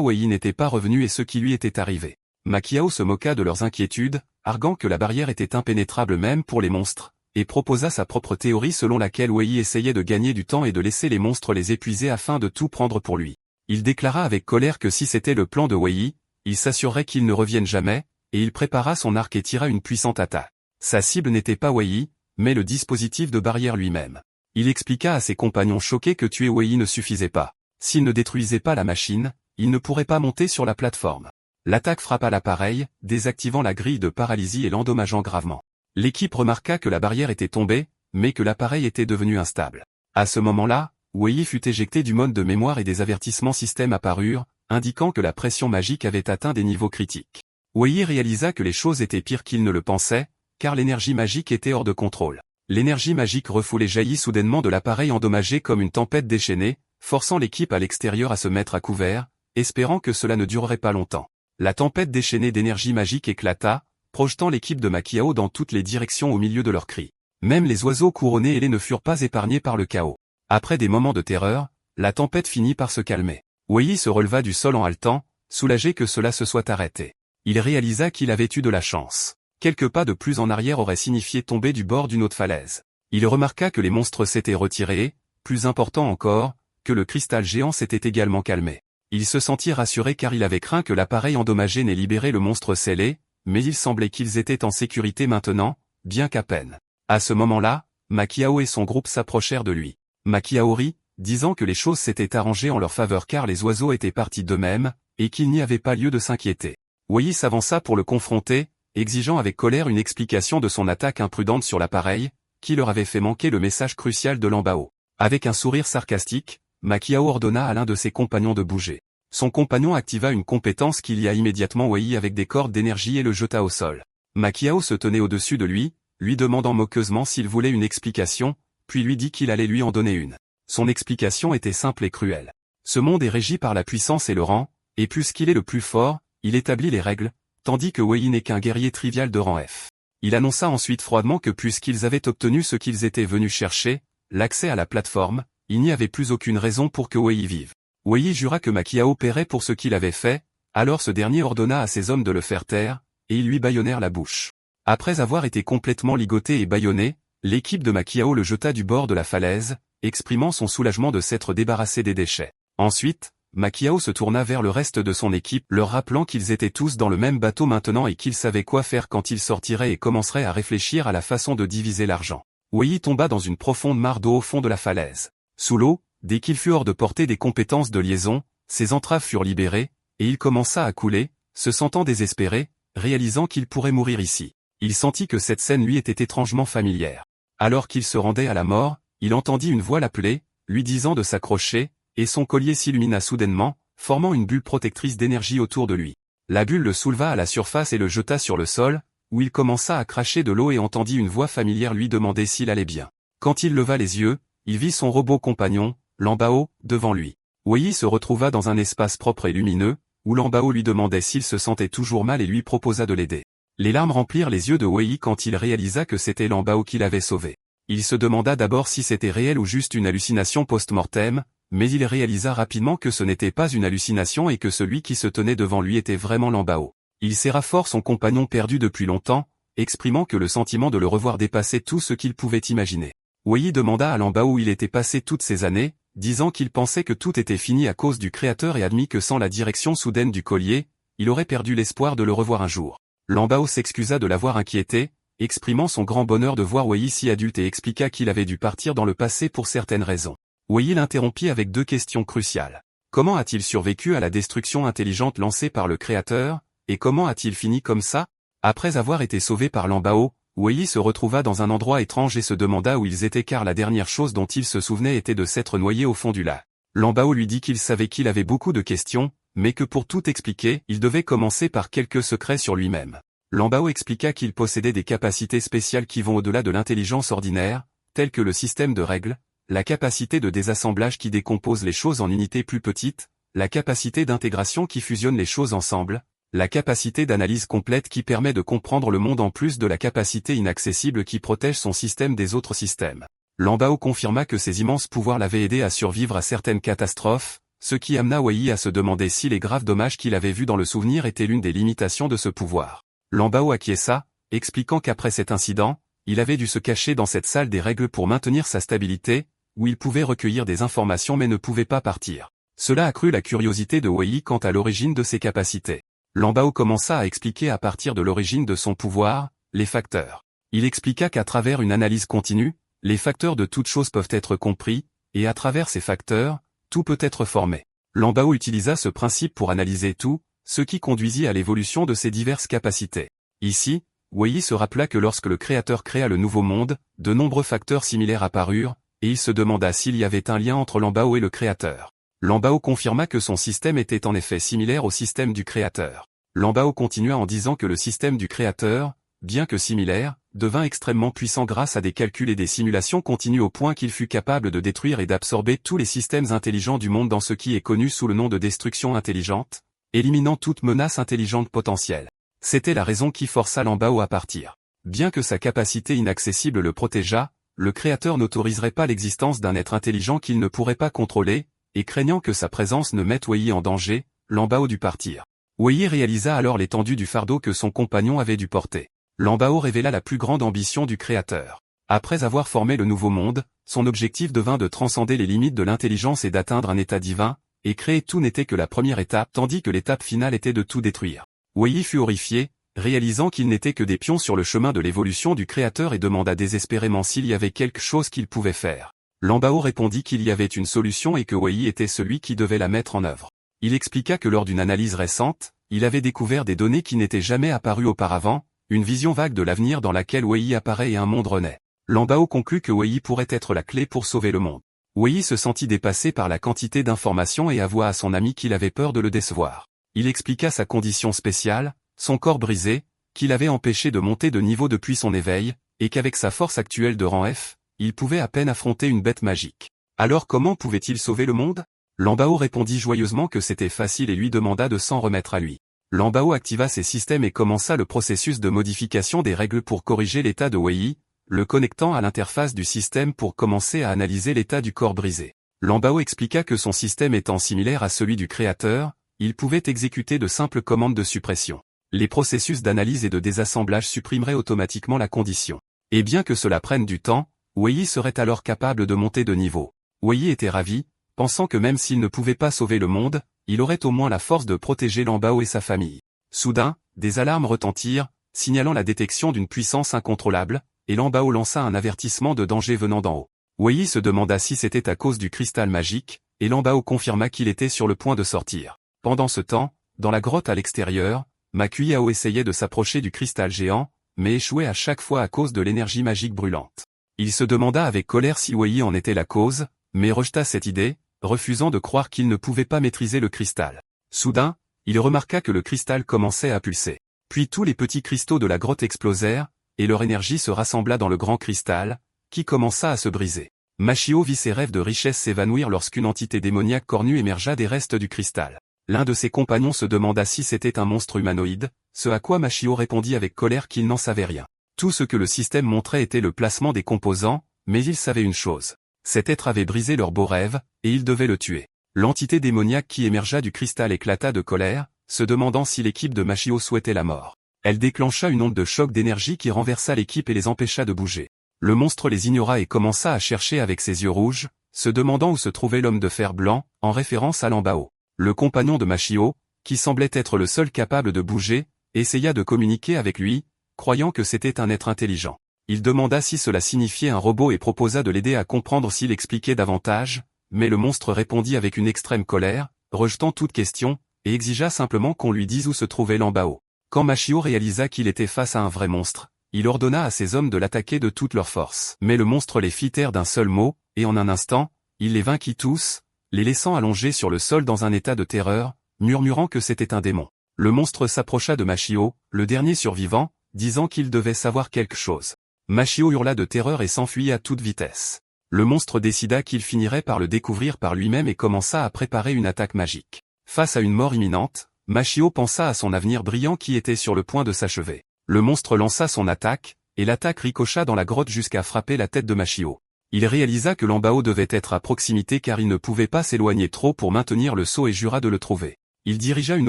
Wei n'était pas revenu et ce qui lui était arrivé. Makiao se moqua de leurs inquiétudes, arguant que la barrière était impénétrable même pour les monstres, et proposa sa propre théorie selon laquelle Wei essayait de gagner du temps et de laisser les monstres les épuiser afin de tout prendre pour lui. Il déclara avec colère que si c'était le plan de Wei, il s'assurerait qu'il ne revienne jamais, et il prépara son arc et tira une puissante attaque. Sa cible n'était pas Wei, mais le dispositif de barrière lui-même. Il expliqua à ses compagnons choqués que tuer Wei ne suffisait pas. S'il ne détruisait pas la machine, il ne pourrait pas monter sur la plateforme. L'attaque frappa l'appareil, désactivant la grille de paralysie et l'endommageant gravement. L'équipe remarqua que la barrière était tombée, mais que l'appareil était devenu instable. À ce moment-là, Wei fut éjecté du mode de mémoire et des avertissements système apparurent, indiquant que la pression magique avait atteint des niveaux critiques. Wei réalisa que les choses étaient pires qu'il ne le pensait, car l'énergie magique était hors de contrôle. L'énergie magique refoulée jaillit soudainement de l'appareil endommagé comme une tempête déchaînée, forçant l'équipe à l'extérieur à se mettre à couvert, espérant que cela ne durerait pas longtemps. La tempête déchaînée d'énergie magique éclata, projetant l'équipe de Makiao dans toutes les directions au milieu de leurs cris. Même les oiseaux couronnés ailés ne furent pas épargnés par le chaos. Après des moments de terreur, la tempête finit par se calmer. Wei se releva du sol en haletant, soulagé que cela se soit arrêté. Il réalisa qu'il avait eu de la chance. Quelques pas de plus en arrière auraient signifié tomber du bord d'une autre falaise. Il remarqua que les monstres s'étaient retirés et, plus important encore, que le cristal géant s'était également calmé. Il se sentit rassuré car il avait craint que l'appareil endommagé n'ait libéré le monstre scellé, mais il semblait qu'ils étaient en sécurité maintenant, bien qu'à peine. À ce moment-là, Makiao et son groupe s'approchèrent de lui. Makiao rit, disant que les choses s'étaient arrangées en leur faveur car les oiseaux étaient partis d'eux-mêmes, et qu'il n'y avait pas lieu de s'inquiéter. Wei s'avança pour le confronter, exigeant avec colère une explication de son attaque imprudente sur l'appareil, qui leur avait fait manquer le message crucial de Lambao. Avec un sourire sarcastique, Makiao ordonna à l'un de ses compagnons de bouger. Son compagnon activa une compétence qui lia immédiatement Wei avec des cordes d'énergie et le jeta au sol. Makiao se tenait au-dessus de lui demandant moqueusement s'il voulait une explication, puis lui dit qu'il allait lui en donner une. Son explication était simple et cruelle. Ce monde est régi par la puissance et le rang, et puisqu'il est le plus fort, il établit les règles, tandis que Wei n'est qu'un guerrier trivial de rang F. Il annonça ensuite froidement que puisqu'ils avaient obtenu ce qu'ils étaient venus chercher, l'accès à la plateforme, il n'y avait plus aucune raison pour que Wei vive. Wei jura que Makiao paierait pour ce qu'il avait fait, alors ce dernier ordonna à ses hommes de le faire taire, et ils lui bâillonnèrent la bouche. Après avoir été complètement ligoté et bâillonné, l'équipe de Makiao le jeta du bord de la falaise, exprimant son soulagement de s'être débarrassé des déchets. Ensuite, Makiao se tourna vers le reste de son équipe, leur rappelant qu'ils étaient tous dans le même bateau maintenant et qu'ils savaient quoi faire quand ils sortiraient et commenceraient à réfléchir à la façon de diviser l'argent. Wei tomba dans une profonde mare d'eau au fond de la falaise. Sous l'eau, dès qu'il fut hors de portée des compétences de liaison, ses entraves furent libérées, et il commença à couler, se sentant désespéré, réalisant qu'il pourrait mourir ici. Il sentit que cette scène lui était étrangement familière. Alors qu'il se rendait à la mort, il entendit une voix l'appeler, lui disant de s'accrocher, et son collier s'illumina soudainement, formant une bulle protectrice d'énergie autour de lui. La bulle le souleva à la surface et le jeta sur le sol, où il commença à cracher de l'eau et entendit une voix familière lui demander s'il allait bien. Quand il leva les yeux, il vit son robot compagnon, Lambao, devant lui. Wei se retrouva dans un espace propre et lumineux, où Lambao lui demandait s'il se sentait toujours mal et lui proposa de l'aider. Les larmes remplirent les yeux de Wei quand il réalisa que c'était Lambao qui l'avait sauvé. Il se demanda d'abord si c'était réel ou juste une hallucination post-mortem, mais il réalisa rapidement que ce n'était pas une hallucination et que celui qui se tenait devant lui était vraiment Lambao. Il serra fort son compagnon perdu depuis longtemps, exprimant que le sentiment de le revoir dépassait tout ce qu'il pouvait imaginer. Wei demanda à Lambao où il était passé toutes ces années, disant qu'il pensait que tout était fini à cause du créateur et admit que sans la direction soudaine du collier, il aurait perdu l'espoir de le revoir un jour. Lambao s'excusa de l'avoir inquiété, exprimant son grand bonheur de voir Wei si adulte et expliqua qu'il avait dû partir dans le passé pour certaines raisons. Wei l'interrompit avec deux questions cruciales. Comment a-t-il survécu à la destruction intelligente lancée par le créateur, et comment a-t-il fini comme ça? Après avoir été sauvé par Lambao, Wei se retrouva dans un endroit étrange et se demanda où ils étaient car la dernière chose dont il se souvenait était de s'être noyé au fond du lac. Lambao lui dit qu'il savait qu'il avait beaucoup de questions, mais que pour tout expliquer, il devait commencer par quelques secrets sur lui-même. Lambao expliqua qu'il possédait des capacités spéciales qui vont au-delà de l'intelligence ordinaire, telles que le système de règles, la capacité de désassemblage qui décompose les choses en unités plus petites, la capacité d'intégration qui fusionne les choses ensemble, la capacité d'analyse complète qui permet de comprendre le monde en plus de la capacité inaccessible qui protège son système des autres systèmes. Lambao confirma que ses immenses pouvoirs l'avaient aidé à survivre à certaines catastrophes, ce qui amena Wei à se demander si les graves dommages qu'il avait vus dans le souvenir étaient l'une des limitations de ce pouvoir. Lambao acquiesça, expliquant qu'après cet incident, il avait dû se cacher dans cette salle des règles pour maintenir sa stabilité, où il pouvait recueillir des informations mais ne pouvait pas partir. Cela accrut la curiosité de Wei quant à l'origine de ses capacités. Lambao commença à expliquer à partir de l'origine de son pouvoir, les facteurs. Il expliqua qu'à travers une analyse continue, les facteurs de toute chose peuvent être compris, et à travers ces facteurs, tout peut être formé. Lambao utilisa ce principe pour analyser tout, ce qui conduisit à l'évolution de ses diverses capacités. Ici, Wei se rappela que lorsque le Créateur créa le nouveau monde, de nombreux facteurs similaires apparurent, et il se demanda s'il y avait un lien entre Lambao et le Créateur. Lambao confirma que son système était en effet similaire au système du Créateur. Lambao continua en disant que le système du Créateur, bien que similaire, devint extrêmement puissant grâce à des calculs et des simulations continues au point qu'il fut capable de détruire et d'absorber tous les systèmes intelligents du monde dans ce qui est connu sous le nom de destruction intelligente, éliminant toute menace intelligente potentielle. C'était la raison qui força Lambao à partir. Bien que sa capacité inaccessible le protégeât, le Créateur n'autoriserait pas l'existence d'un être intelligent qu'il ne pourrait pas contrôler, et craignant que sa présence ne mette Wei en danger, Lambao dut partir. Wei réalisa alors l'étendue du fardeau que son compagnon avait dû porter. Lambao révéla la plus grande ambition du Créateur. Après avoir formé le nouveau monde, son objectif devint de transcender les limites de l'intelligence et d'atteindre un état divin, et créer tout n'était que la première étape tandis que l'étape finale était de tout détruire. Wei fut horrifié, réalisant qu'ils n'étaient que des pions sur le chemin de l'évolution du Créateur et demanda désespérément s'il y avait quelque chose qu'il pouvait faire. Lambao répondit qu'il y avait une solution et que Wei était celui qui devait la mettre en œuvre. Il expliqua que lors d'une analyse récente, il avait découvert des données qui n'étaient jamais apparues auparavant, une vision vague de l'avenir dans laquelle Wei apparaît et un monde renaît. Lambao conclut que Wei pourrait être la clé pour sauver le monde. Wei se sentit dépassé par la quantité d'informations et avoua à son ami qu'il avait peur de le décevoir. Il expliqua sa condition spéciale, son corps brisé, qui l'avait empêché de monter de niveau depuis son éveil, et qu'avec sa force actuelle de rang F, il pouvait à peine affronter une bête magique. Alors comment pouvait-il sauver le monde? Lambao répondit joyeusement que c'était facile et lui demanda de s'en remettre à lui. Lambao activa ses systèmes et commença le processus de modification des règles pour corriger l'état de Wei, le connectant à l'interface du système pour commencer à analyser l'état du corps brisé. Lambao expliqua que son système étant similaire à celui du Créateur, il pouvait exécuter de simples commandes de suppression. Les processus d'analyse et de désassemblage supprimeraient automatiquement la condition. Et bien que cela prenne du temps, Wei serait alors capable de monter de niveau. Wei était ravi, pensant que même s'il ne pouvait pas sauver le monde, il aurait au moins la force de protéger Lambao et sa famille. Soudain, des alarmes retentirent, signalant la détection d'une puissance incontrôlable, et Lambao lança un avertissement de danger venant d'en haut. Wei se demanda si c'était à cause du cristal magique, et Lambao confirma qu'il était sur le point de sortir. Pendant ce temps, dans la grotte à l'extérieur, Makuiao essayait de s'approcher du cristal géant, mais échouait à chaque fois à cause de l'énergie magique brûlante. Il se demanda avec colère si Wei en était la cause, mais rejeta cette idée, refusant de croire qu'il ne pouvait pas maîtriser le cristal. Soudain, il remarqua que le cristal commençait à pulser. Puis tous les petits cristaux de la grotte explosèrent, et leur énergie se rassembla dans le grand cristal, qui commença à se briser. Mashio vit ses rêves de richesse s'évanouir lorsqu'une entité démoniaque cornue émergea des restes du cristal. L'un de ses compagnons se demanda si c'était un monstre humanoïde, ce à quoi Mashio répondit avec colère qu'il n'en savait rien. Tout ce que le système montrait était le placement des composants, mais il savait une chose. Cet être avait brisé leurs beaux rêves, et il devait le tuer. L'entité démoniaque qui émergea du cristal éclata de colère, se demandant si l'équipe de Mashio souhaitait la mort. Elle déclencha une onde de choc d'énergie qui renversa l'équipe et les empêcha de bouger. Le monstre les ignora et commença à chercher avec ses yeux rouges, se demandant où se trouvait l'homme de fer blanc, en référence à Lambao. Le compagnon de Mashio, qui semblait être le seul capable de bouger, essaya de communiquer avec lui, croyant que c'était un être intelligent. Il demanda si cela signifiait un robot et proposa de l'aider à comprendre s'il expliquait davantage, mais le monstre répondit avec une extrême colère, rejetant toute question, et exigea simplement qu'on lui dise où se trouvait Lambao. Quand Mashio réalisa qu'il était face à un vrai monstre, il ordonna à ses hommes de l'attaquer de toute leur force. Mais le monstre les fit taire d'un seul mot, et en un instant, il les vainquit tous, les laissant allongés sur le sol dans un état de terreur, murmurant que c'était un démon. Le monstre s'approcha de Mashio, le dernier survivant, disant qu'il devait savoir quelque chose. Mashio hurla de terreur et s'enfuit à toute vitesse. Le monstre décida qu'il finirait par le découvrir par lui-même et commença à préparer une attaque magique. Face à une mort imminente, Mashio pensa à son avenir brillant qui était sur le point de s'achever. Le monstre lança son attaque, et l'attaque ricocha dans la grotte jusqu'à frapper la tête de Mashio. Il réalisa que Lambao devait être à proximité car il ne pouvait pas s'éloigner trop pour maintenir le saut et jura de le trouver. Il dirigea une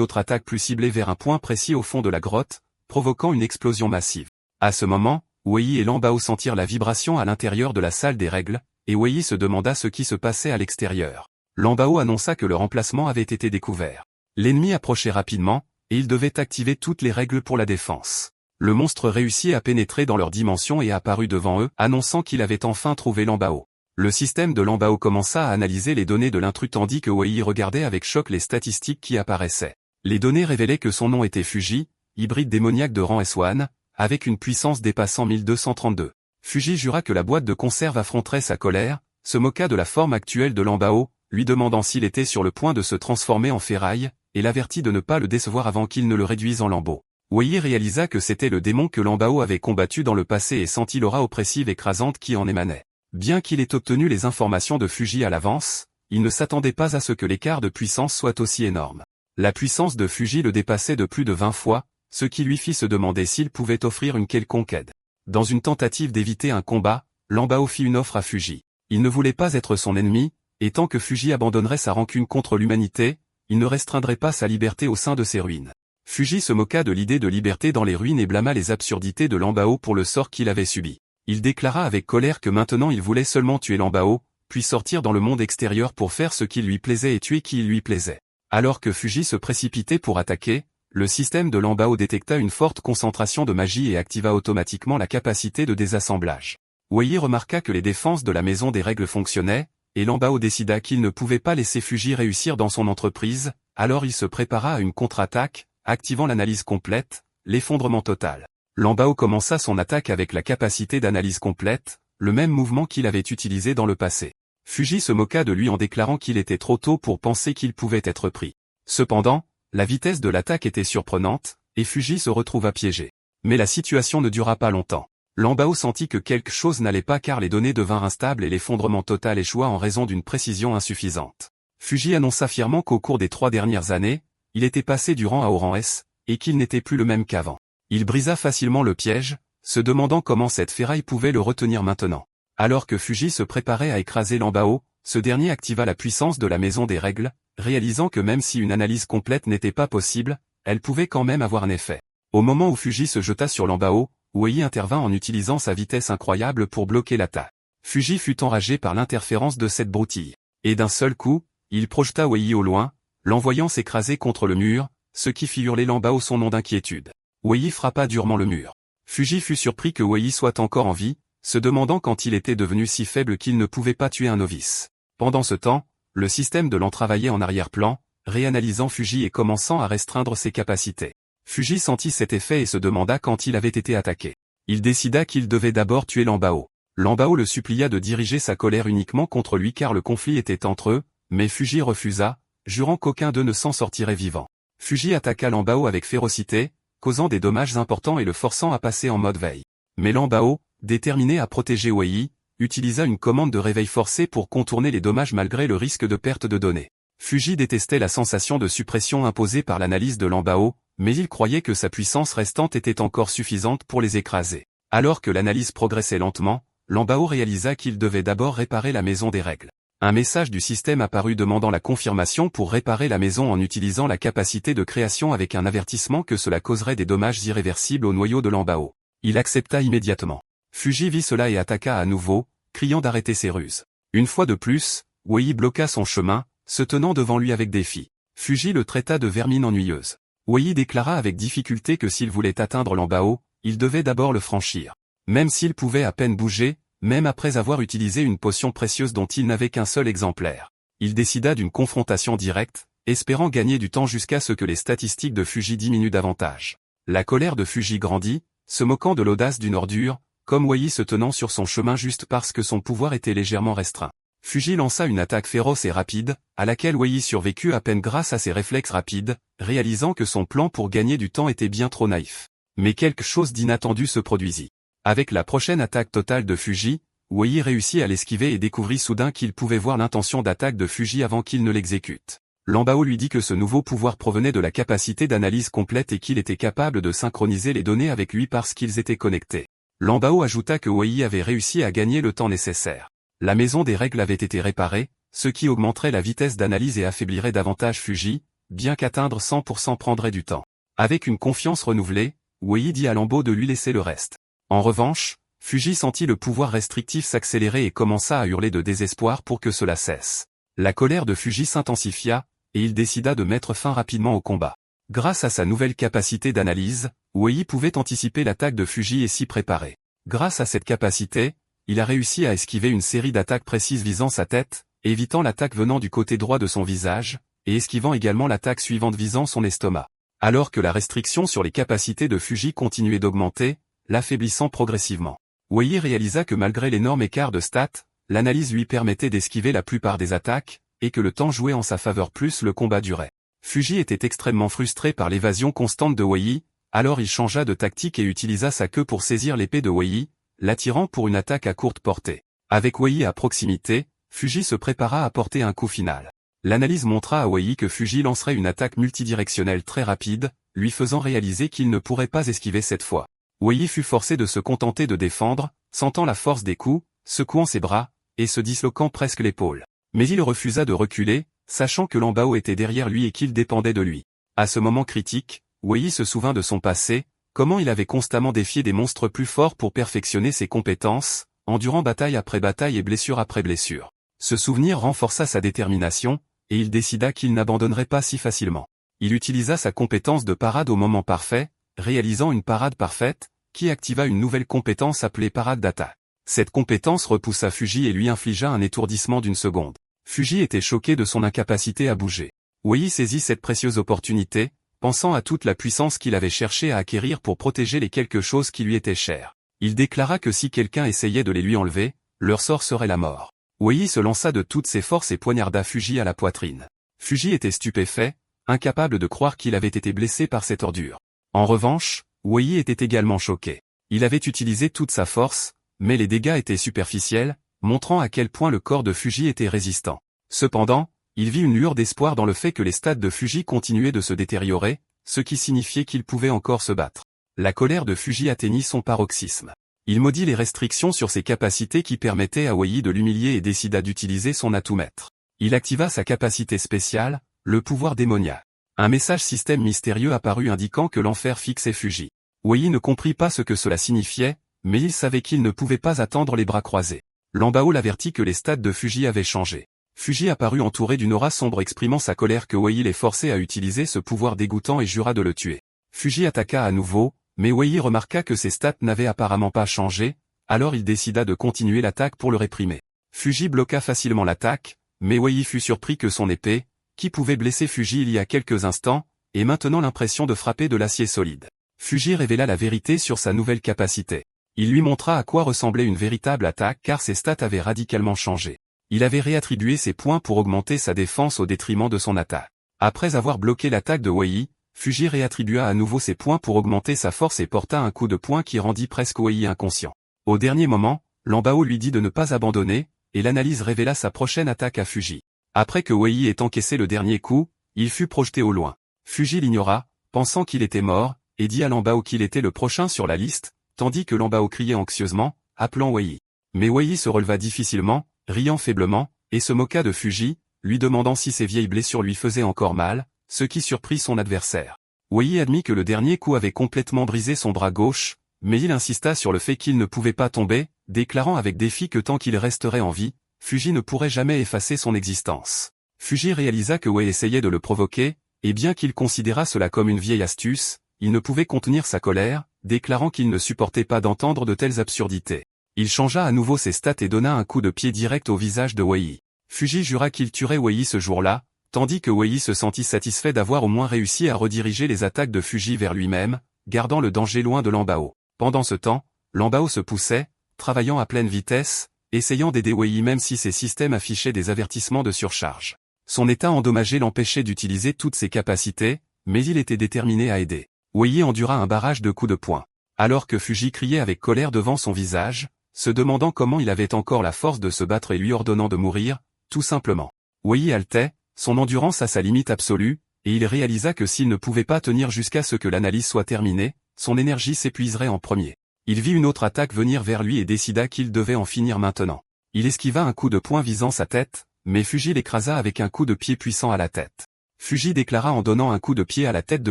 autre attaque plus ciblée vers un point précis au fond de la grotte, provoquant une explosion massive. À ce moment, Wei et Lambao sentirent la vibration à l'intérieur de la salle des règles, et Wei se demanda ce qui se passait à l'extérieur. Lambao annonça que leur emplacement avait été découvert. L'ennemi approchait rapidement, et ils devaient activer toutes les règles pour la défense. Le monstre réussit à pénétrer dans leur dimension et apparut devant eux, annonçant qu'il avait enfin trouvé Lambao. Le système de Lambao commença à analyser les données de l'intrus tandis que Wei regardait avec choc les statistiques qui apparaissaient. Les données révélaient que son nom était Fuji, hybride démoniaque de rang S1, avec une puissance dépassant 1232. Fuji jura que la boîte de conserve affronterait sa colère, se moqua de la forme actuelle de Lambao, lui demandant s'il était sur le point de se transformer en ferraille, et l'avertit de ne pas le décevoir avant qu'il ne le réduise en lambeaux. Wei réalisa que c'était le démon que Lambao avait combattu dans le passé et sentit l'aura oppressive écrasante qui en émanait. Bien qu'il ait obtenu les informations de Fuji à l'avance, il ne s'attendait pas à ce que l'écart de puissance soit aussi énorme. La puissance de Fuji le dépassait de plus de 20 fois, ce qui lui fit se demander s'il pouvait offrir une quelconque aide. Dans une tentative d'éviter un combat, Lambao fit une offre à Fuji. Il ne voulait pas être son ennemi, et tant que Fuji abandonnerait sa rancune contre l'humanité, il ne restreindrait pas sa liberté au sein de ses ruines. Fuji se moqua de l'idée de liberté dans les ruines et blâma les absurdités de Lambao pour le sort qu'il avait subi. Il déclara avec colère que maintenant il voulait seulement tuer Lambao, puis sortir dans le monde extérieur pour faire ce qui lui plaisait et tuer qui lui plaisait. Alors que Fuji se précipitait pour attaquer, le système de Lambao détecta une forte concentration de magie et activa automatiquement la capacité de désassemblage. Wei remarqua que les défenses de la maison des règles fonctionnaient, et Lambao décida qu'il ne pouvait pas laisser Fuji réussir dans son entreprise, alors il se prépara à une contre-attaque, activant l'analyse complète, l'effondrement total. Lambao commença son attaque avec la capacité d'analyse complète, le même mouvement qu'il avait utilisé dans le passé. Fuji se moqua de lui en déclarant qu'il était trop tôt pour penser qu'il pouvait être pris. Cependant, la vitesse de l'attaque était surprenante, et Fuji se retrouva piégé. Mais la situation ne dura pas longtemps. Lambao sentit que quelque chose n'allait pas car les données devinrent instables et l'effondrement total échoua en raison d'une précision insuffisante. Fuji annonça fièrement qu'au cours des 3 dernières années, il était passé du rang A au rang S, et qu'il n'était plus le même qu'avant. Il brisa facilement le piège, se demandant comment cette ferraille pouvait le retenir maintenant. Alors que Fuji se préparait à écraser Lambao, ce dernier activa la puissance de la maison des règles, réalisant que même si une analyse complète n'était pas possible, elle pouvait quand même avoir un effet. Au moment où Fuji se jeta sur Lambao, Wei intervint en utilisant sa vitesse incroyable pour bloquer l'attaque. Fuji fut enragé par l'interférence de cette broutille. Et d'un seul coup, il projeta Wei au loin, l'envoyant s'écraser contre le mur, ce qui fit hurler Lambao son nom d'inquiétude. Wei frappa durement le mur. Fuji fut surpris que Wei soit encore en vie, se demandant quand il était devenu si faible qu'il ne pouvait pas tuer un novice. Pendant ce temps, le système de l'entravaillait en arrière-plan, réanalysant Fuji et commençant à restreindre ses capacités. Fuji sentit cet effet et se demanda quand il avait été attaqué. Il décida qu'il devait d'abord tuer Lambao. Lambao le supplia de diriger sa colère uniquement contre lui car le conflit était entre eux, mais Fuji refusa, jurant qu'aucun d'eux ne s'en sortirait vivant. Fuji attaqua Lambao avec férocité, causant des dommages importants et le forçant à passer en mode veille. Mais Lambao, déterminé à protéger Wei, utilisa une commande de réveil forcé pour contourner les dommages malgré le risque de perte de données. Fuji détestait la sensation de suppression imposée par l'analyse de Lambao, mais il croyait que sa puissance restante était encore suffisante pour les écraser. Alors que l'analyse progressait lentement, Lambao réalisa qu'il devait d'abord réparer la maison des règles. Un message du système apparut demandant la confirmation pour réparer la maison en utilisant la capacité de création avec un avertissement que cela causerait des dommages irréversibles au noyau de Lambao. Il accepta immédiatement. Fuji vit cela et attaqua à nouveau, criant d'arrêter ses ruses. Une fois de plus, Wei bloqua son chemin, se tenant devant lui avec défi. Fuji le traita de vermine ennuyeuse. Wei déclara avec difficulté que s'il voulait atteindre Lambao, il devait d'abord le franchir. Même s'il pouvait à peine bouger, même après avoir utilisé une potion précieuse dont il n'avait qu'un seul exemplaire. Il décida d'une confrontation directe, espérant gagner du temps jusqu'à ce que les statistiques de Fuji diminuent davantage. La colère de Fuji grandit, se moquant de l'audace d'une ordure, comme Wei se tenant sur son chemin juste parce que son pouvoir était légèrement restreint. Fuji lança une attaque féroce et rapide, à laquelle Wei survécut à peine grâce à ses réflexes rapides, réalisant que son plan pour gagner du temps était bien trop naïf. Mais quelque chose d'inattendu se produisit. Avec la prochaine attaque totale de Fuji, Wei réussit à l'esquiver et découvrit soudain qu'il pouvait voir l'intention d'attaque de Fuji avant qu'il ne l'exécute. Lambao lui dit que ce nouveau pouvoir provenait de la capacité d'analyse complète et qu'il était capable de synchroniser les données avec lui parce qu'ils étaient connectés. Lambao ajouta que Wei avait réussi à gagner le temps nécessaire. La maison des règles avait été réparée, ce qui augmenterait la vitesse d'analyse et affaiblirait davantage Fuji, bien qu'atteindre 100% prendrait du temps. Avec une confiance renouvelée, Wei dit à Lambao de lui laisser le reste. En revanche, Fuji sentit le pouvoir restrictif s'accélérer et commença à hurler de désespoir pour que cela cesse. La colère de Fuji s'intensifia, et il décida de mettre fin rapidement au combat. Grâce à sa nouvelle capacité d'analyse, Wei pouvait anticiper l'attaque de Fuji et s'y préparer. Grâce à cette capacité, il a réussi à esquiver une série d'attaques précises visant sa tête, évitant l'attaque venant du côté droit de son visage, et esquivant également l'attaque suivante visant son estomac. Alors que la restriction sur les capacités de Fuji continuait d'augmenter, l'affaiblissant progressivement. Wei réalisa que malgré l'énorme écart de stats, l'analyse lui permettait d'esquiver la plupart des attaques, et que le temps jouait en sa faveur plus le combat durait. Fuji était extrêmement frustré par l'évasion constante de Wei, alors il changea de tactique et utilisa sa queue pour saisir l'épée de Wei, l'attirant pour une attaque à courte portée. Avec Wei à proximité, Fuji se prépara à porter un coup final. L'analyse montra à Wei que Fuji lancerait une attaque multidirectionnelle très rapide, lui faisant réaliser qu'il ne pourrait pas esquiver cette fois. Wei fut forcé de se contenter de défendre, sentant la force des coups, secouant ses bras, et se disloquant presque l'épaule. Mais il refusa de reculer, sachant que Lambao était derrière lui et qu'il dépendait de lui. À ce moment critique, Wei se souvint de son passé, comment il avait constamment défié des monstres plus forts pour perfectionner ses compétences, endurant bataille après bataille et blessure après blessure. Ce souvenir renforça sa détermination, et il décida qu'il n'abandonnerait pas si facilement. Il utilisa sa compétence de parade au moment parfait, réalisant une parade parfaite, qui activa une nouvelle compétence appelée parade d'attaque. Cette compétence repoussa Fuji et lui infligea un étourdissement d'une seconde. Fuji était choqué de son incapacité à bouger. Wei saisit cette précieuse opportunité, pensant à toute la puissance qu'il avait cherché à acquérir pour protéger les quelque chose qui lui étaient chers. Il déclara que si quelqu'un essayait de les lui enlever, leur sort serait la mort. Wei se lança de toutes ses forces et poignarda Fuji à la poitrine. Fuji était stupéfait, incapable de croire qu'il avait été blessé par cette ordure. En revanche, Wei était également choqué. Il avait utilisé toute sa force, mais les dégâts étaient superficiels, montrant à quel point le corps de Fuji était résistant. Cependant, il vit une lueur d'espoir dans le fait que les stats de Fuji continuaient de se détériorer, ce qui signifiait qu'il pouvait encore se battre. La colère de Fuji atteignit son paroxysme. Il maudit les restrictions sur ses capacités qui permettaient à Wei de l'humilier et décida d'utiliser son atout maître. Il activa sa capacité spéciale, le pouvoir démoniaque. Un message système mystérieux apparut indiquant que l'enfer fixait Fuji. Wei ne comprit pas ce que cela signifiait, mais il savait qu'il ne pouvait pas attendre les bras croisés. Lambao l'avertit que les stats de Fuji avaient changé. Fuji apparut entouré d'une aura sombre exprimant sa colère que Wei les forçait à utiliser ce pouvoir dégoûtant et jura de le tuer. Fuji attaqua à nouveau, mais Wei remarqua que ses stats n'avaient apparemment pas changé, alors il décida de continuer l'attaque pour le réprimer. Fuji bloqua facilement l'attaque, mais Wei fut surpris que son épée, qui pouvait blesser Fuji il y a quelques instants, ait maintenant l'impression de frapper de l'acier solide. Fuji révéla la vérité sur sa nouvelle capacité. Il lui montra à quoi ressemblait une véritable attaque car ses stats avaient radicalement changé. Il avait réattribué ses points pour augmenter sa défense au détriment de son attaque. Après avoir bloqué l'attaque de Wei, Fuji réattribua à nouveau ses points pour augmenter sa force et porta un coup de poing qui rendit presque Wei inconscient. Au dernier moment, Lambao lui dit de ne pas abandonner, et l'analyse révéla sa prochaine attaque à Fuji. Après que Wei ait encaissé le dernier coup, il fut projeté au loin. Fuji l'ignora, pensant qu'il était mort, et dit à Lambao qu'il était le prochain sur la liste, tandis que Lambao criait anxieusement, appelant Wei. Mais Wei se releva difficilement, riant faiblement, et se moqua de Fuji, lui demandant si ses vieilles blessures lui faisaient encore mal, ce qui surprit son adversaire. Wei admit que le dernier coup avait complètement brisé son bras gauche, mais il insista sur le fait qu'il ne pouvait pas tomber, déclarant avec défi que tant qu'il resterait en vie, Fuji ne pourrait jamais effacer son existence. Fuji réalisa que Wei essayait de le provoquer, et bien qu'il considérât cela comme une vieille astuce, il ne pouvait contenir sa colère, déclarant qu'il ne supportait pas d'entendre de telles absurdités. Il changea à nouveau ses stats et donna un coup de pied direct au visage de Wei. Fuji jura qu'il tuerait Wei ce jour-là, tandis que Wei se sentit satisfait d'avoir au moins réussi à rediriger les attaques de Fuji vers lui-même, gardant le danger loin de Lambao. Pendant ce temps, Lambao se poussait, travaillant à pleine vitesse, essayant d'aider Wei même si ses systèmes affichaient des avertissements de surcharge. Son état endommagé l'empêchait d'utiliser toutes ses capacités, mais il était déterminé à aider. Wei endura un barrage de coups de poing. Alors que Fuji criait avec colère devant son visage, se demandant comment il avait encore la force de se battre et lui ordonnant de mourir, tout simplement. Wei haletait, son endurance à sa limite absolue, et il réalisa que s'il ne pouvait pas tenir jusqu'à ce que l'analyse soit terminée, son énergie s'épuiserait en premier. Il vit une autre attaque venir vers lui et décida qu'il devait en finir maintenant. Il esquiva un coup de poing visant sa tête, mais Fuji l'écrasa avec un coup de pied puissant à la tête. Fuji déclara en donnant un coup de pied à la tête de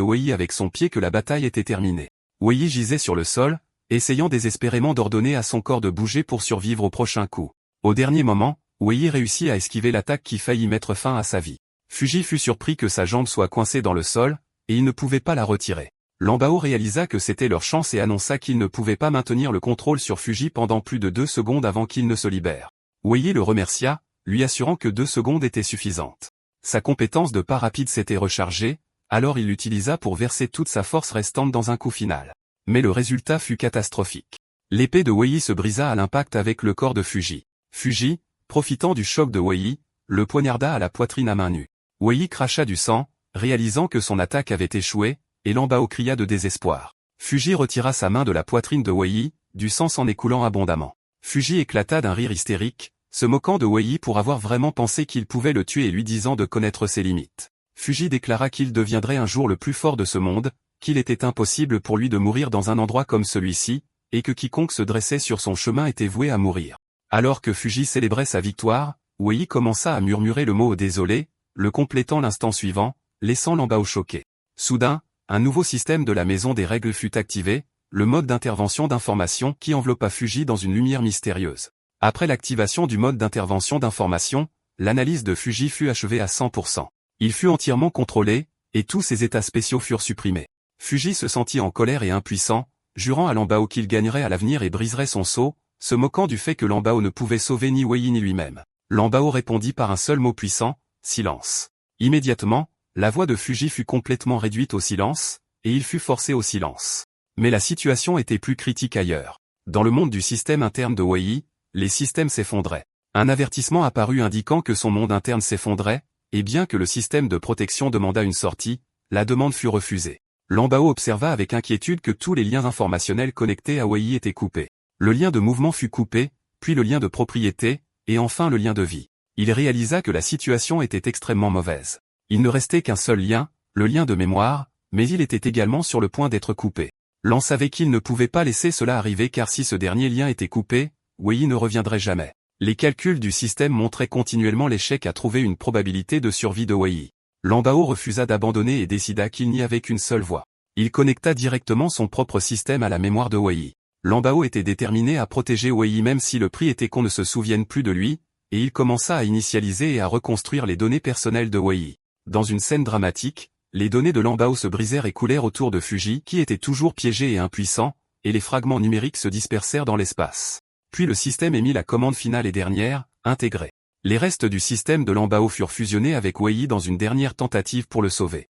Wei avec son pied que la bataille était terminée. Wei gisait sur le sol, essayant désespérément d'ordonner à son corps de bouger pour survivre au prochain coup. Au dernier moment, Wei réussit à esquiver l'attaque qui faillit mettre fin à sa vie. Fuji fut surpris que sa jambe soit coincée dans le sol, et il ne pouvait pas la retirer. Lambao réalisa que c'était leur chance et annonça qu'il ne pouvait pas maintenir le contrôle sur Fuji pendant plus de 2 secondes avant qu'il ne se libère. Wei le remercia, lui assurant que 2 secondes étaient suffisantes. Sa compétence de pas rapide s'était rechargée, alors il l'utilisa pour verser toute sa force restante dans un coup final. Mais le résultat fut catastrophique. L'épée de Wei se brisa à l'impact avec le corps de Fuji. Fuji, profitant du choc de Wei, le poignarda à la poitrine à main nue. Wei cracha du sang, réalisant que son attaque avait échoué, et Lambao cria de désespoir. Fuji retira sa main de la poitrine de Wei, du sang s'en écoulant abondamment. Fuji éclata d'un rire hystérique, se moquant de Wei pour avoir vraiment pensé qu'il pouvait le tuer et lui disant de connaître ses limites. Fuji déclara qu'il deviendrait un jour le plus fort de ce monde, qu'il était impossible pour lui de mourir dans un endroit comme celui-ci, et que quiconque se dressait sur son chemin était voué à mourir. Alors que Fuji célébrait sa victoire, Wei commença à murmurer le mot désolé, le complétant l'instant suivant, laissant Lambao choqué. Soudain, un nouveau système de la maison des règles fut activé, le mode d'intervention d'information qui enveloppa Fuji dans une lumière mystérieuse. Après l'activation du mode d'intervention d'information, l'analyse de Fuji fut achevée à 100%. Il fut entièrement contrôlé, et tous ses états spéciaux furent supprimés. Fuji se sentit en colère et impuissant, jurant à Lambao qu'il gagnerait à l'avenir et briserait son sceau, se moquant du fait que Lambao ne pouvait sauver ni Wei ni lui-même. Lambao répondit par un seul mot puissant, silence. Immédiatement, la voix de Fuji fut complètement réduite au silence, et il fut forcé au silence. Mais la situation était plus critique ailleurs. Dans le monde du système interne de Wei, les systèmes s'effondraient. Un avertissement apparut indiquant que son monde interne s'effondrait, et bien que le système de protection demanda une sortie, la demande fut refusée. Lambao observa avec inquiétude que tous les liens informationnels connectés à Wei étaient coupés. Le lien de mouvement fut coupé, puis le lien de propriété, et enfin le lien de vie. Il réalisa que la situation était extrêmement mauvaise. Il ne restait qu'un seul lien, le lien de mémoire, mais il était également sur le point d'être coupé. Lan savait qu'il ne pouvait pas laisser cela arriver car si ce dernier lien était coupé, Wei ne reviendrait jamais. Les calculs du système montraient continuellement l'échec à trouver une probabilité de survie de Wei. Lambao refusa d'abandonner et décida qu'il n'y avait qu'une seule voie. Il connecta directement son propre système à la mémoire de Wei. Lambao était déterminé à protéger Wei même si le prix était qu'on ne se souvienne plus de lui, et il commença à initialiser et à reconstruire les données personnelles de Wei. Dans une scène dramatique, les données de Lambao se brisèrent et coulèrent autour de Fuji qui était toujours piégé et impuissant, et les fragments numériques se dispersèrent dans l'espace. Puis le système émit la commande finale et dernière, intégrée. Les restes du système de Lambao furent fusionnés avec Wei dans une dernière tentative pour le sauver.